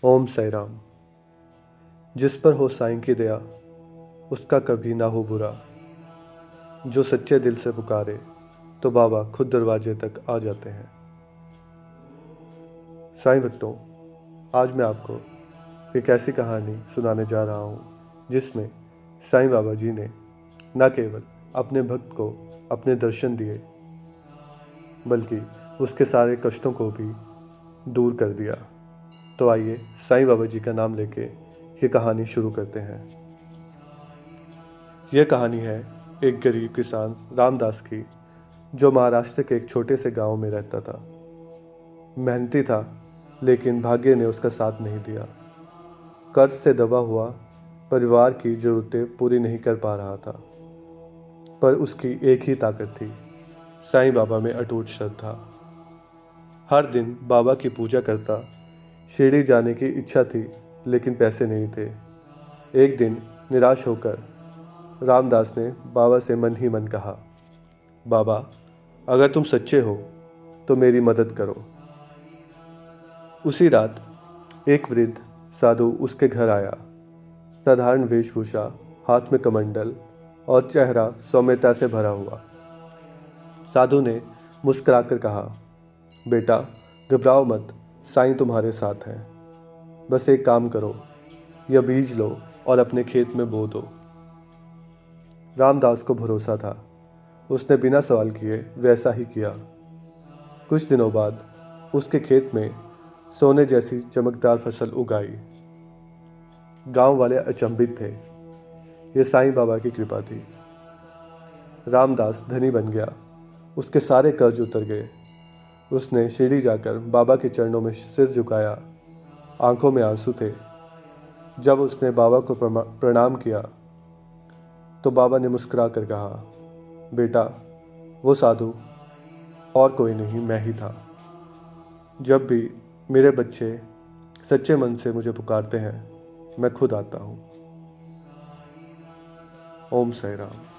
ओम साई राम। जिस पर हो साईं की दया उसका कभी ना हो बुरा। जो सच्चे दिल से पुकारे तो बाबा खुद दरवाजे तक आ जाते हैं। साईं भक्तों, आज मैं आपको एक ऐसी कहानी सुनाने जा रहा हूँ जिसमें साईं बाबा जी ने न केवल अपने भक्त को अपने दर्शन दिए बल्कि उसके सारे कष्टों को भी दूर कर दिया। तो आइए साईं बाबा जी का नाम लेके ये कहानी शुरू करते हैं। यह कहानी है एक गरीब किसान रामदास की, जो महाराष्ट्र के एक छोटे से गांव में रहता था। मेहनती था, लेकिन भाग्य ने उसका साथ नहीं दिया। कर्ज से दबा हुआ परिवार की ज़रूरतें पूरी नहीं कर पा रहा था। पर उसकी एक ही ताकत थी, साईं बाबा में अटूट श्रद्धा। हर दिन बाबा की पूजा करता। शिरडी जाने की इच्छा थी, लेकिन पैसे नहीं थे। एक दिन निराश होकर रामदास ने बाबा से मन ही मन कहा, बाबा, अगर तुम सच्चे हो तो मेरी मदद करो। उसी रात एक वृद्ध साधु उसके घर आया। साधारण वेशभूषा, हाथ में कमंडल और चेहरा सौम्यता से भरा हुआ। साधु ने मुस्कुराकर कहा, बेटा, घबराओ मत, साईं तुम्हारे साथ हैं। बस एक काम करो, यह बीज लो और अपने खेत में बो दो। रामदास को भरोसा था। उसने बिना सवाल किए वैसा ही किया। कुछ दिनों बाद उसके खेत में सोने जैसी चमकदार फसल उगाई। गांव वाले अचंभित थे। ये साईं बाबा की कृपा थी। रामदास धनी बन गया। उसके सारे कर्ज उतर गए। उसने शिरडी जाकर बाबा के चरणों में सिर झुकाया। आंखों में आंसू थे। जब उसने बाबा को प्रणाम किया तो बाबा ने मुस्कुरा कर कहा, बेटा, वो साधु और कोई नहीं, मैं ही था। जब भी मेरे बच्चे सच्चे मन से मुझे पुकारते हैं, मैं खुद आता हूँ। ओम साई राम।